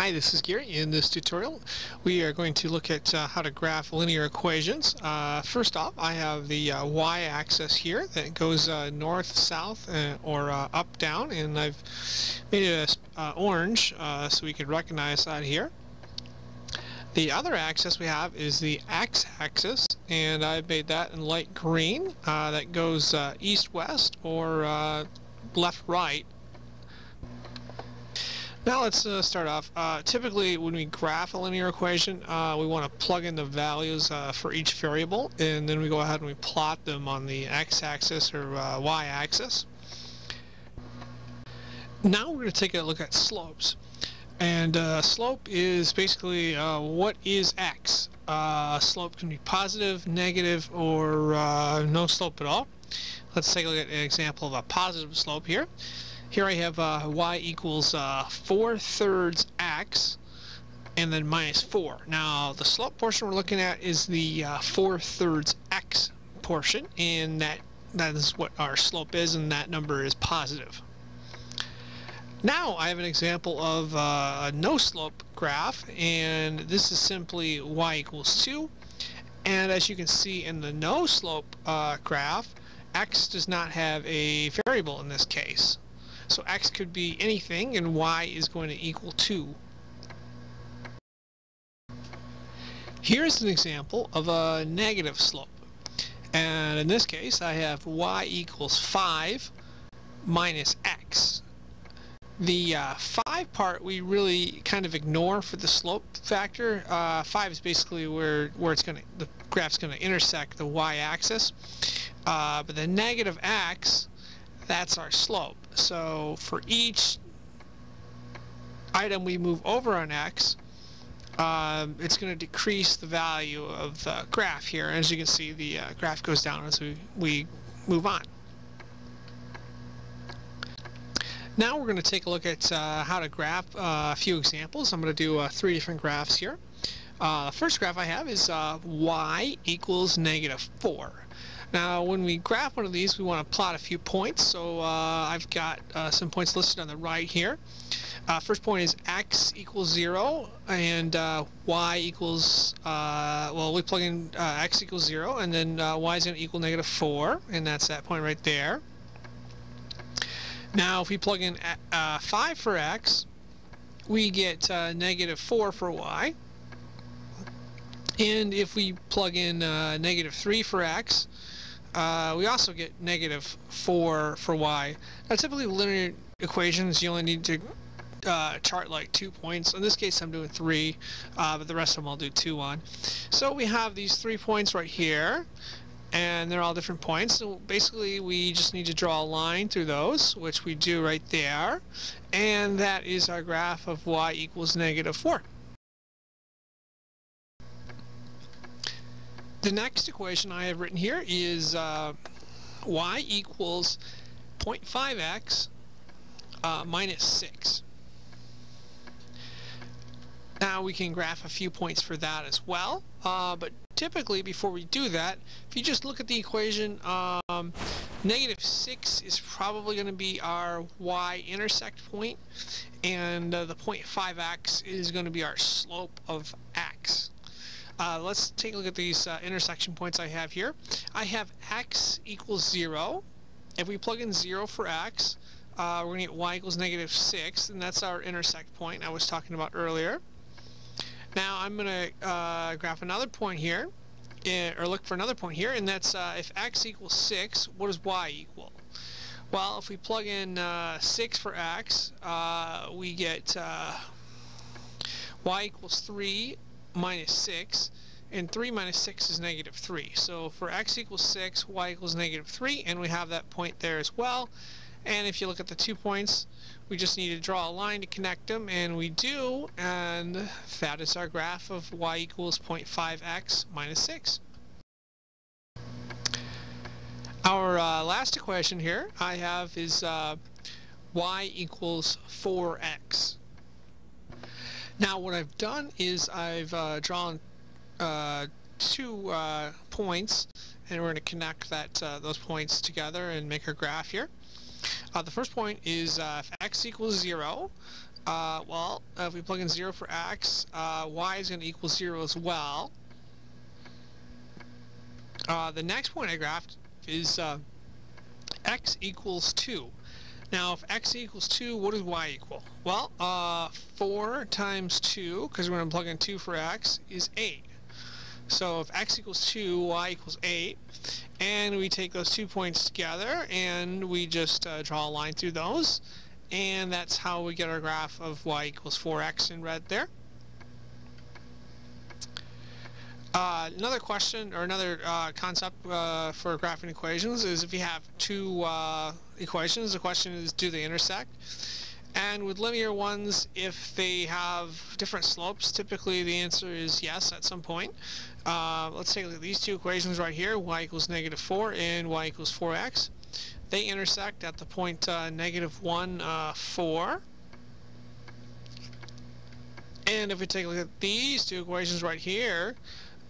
Hi, this is Gary. In this tutorial, we are going to look at how to graph linear equations. First off, I have the y-axis here that goes north, south, or up, down, and I've made it orange so we can recognize that here. The other axis we have is the x-axis, and I've made that in light green. That goes east-west or left-right. Now let's start off. Typically when we graph a linear equation, we want to plug in the values for each variable, and then we go ahead and we plot them on the x-axis or y-axis. Now we're going to take a look at slopes. And slope is basically what is x. Slope can be positive, negative, or no slope at all. Let's take a look at an example of a positive slope here. Here I have y equals 4/3 x and then minus 4. Now the slope portion we're looking at is the 4/3 x portion, and that is what our slope is, and that number is positive. Now I have an example of a no slope graph, and this is simply y equals 2, and as you can see in the no slope graph, x does not have a variable in this case. So x could be anything, and y is going to equal 2. Here's an example of a negative slope. And in this case, I have y equals 5 minus x. The 5 part we really kind of ignore for the slope factor. 5 is basically where the graph's going to intersect the y-axis. But the negative x, that's our slope. So for each item we move over on x, it's going to decrease the value of the graph here. As you can see, the graph goes down as we move on. Now we're going to take a look at how to graph a few examples. I'm going to do 3 different graphs here. The first graph I have is y equals -4. Now when we graph one of these, we want to plot a few points. So I've got some points listed on the right here. First point is x equals 0, and y equals, well, we plug in x equals 0, and then y is going to equal -4, and that's that point right there. Now if we plug in 5 for x, we get -4 for y. And if we plug in -3 for x, we also get -4 for y. Now typically linear equations, you only need to chart like 2 points. In this case I'm doing 3, but the rest of them I'll do 2 on. So we have these 3 points right here, and they're all different points. So basically we just need to draw a line through those, which we do right there, and that is our graph of y equals -4. The next equation I have written here is y equals 0.5x minus 6. Now we can graph a few points for that as well, but typically before we do that, if you just look at the equation, -6 is probably going to be our y-intersect point, and the 0.5x is going to be our slope of x. Let's take a look at these intersection points I have here. I have x equals 0. If we plug in 0 for x, we're going to get y equals -6, and that's our intersect point I was talking about earlier. Now I'm going to graph another point here, or look for another point here, and that's if x equals 6, what does y equal? Well, if we plug in 6 for x, we get y equals 3 minus 6, and 3 minus 6 is -3. So for x equals 6, y equals -3, and we have that point there as well. And if you look at the 2 points, we just need to draw a line to connect them, and we do, and that is our graph of y equals 0.5x minus 6. Our last equation here I have is y equals 4x. Now what I've done is I've drawn 2 points, and we're going to connect those points together and make our graph here. The first point is if x equals 0, If we plug in 0 for x, y is going to equal 0 as well. The next point I graphed is x equals 2. Now, if x equals 2, what does y equal? Well, 4 times 2, because we're going to plug in 2 for x, is 8. So if x equals 2, y equals 8. And we take those 2 points together, and we just draw a line through those. And that's how we get our graph of y equals 4x in red there. Another question, or another concept for graphing equations is if you have two equations, the question is, do they intersect? And with linear ones, if they have different slopes, typically the answer is yes at some point. Let's take a look at these two equations right here, y equals -4 and y equals 4x. They intersect at the point -1, 4. And if we take a look at these two equations right here,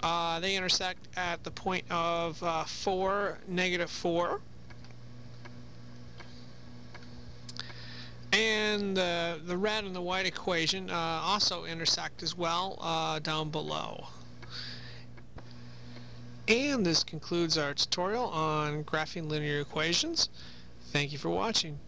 they intersect at the point of 4, -4. And the red and the white equation also intersect as well down below. And this concludes our tutorial on graphing linear equations. Thank you for watching.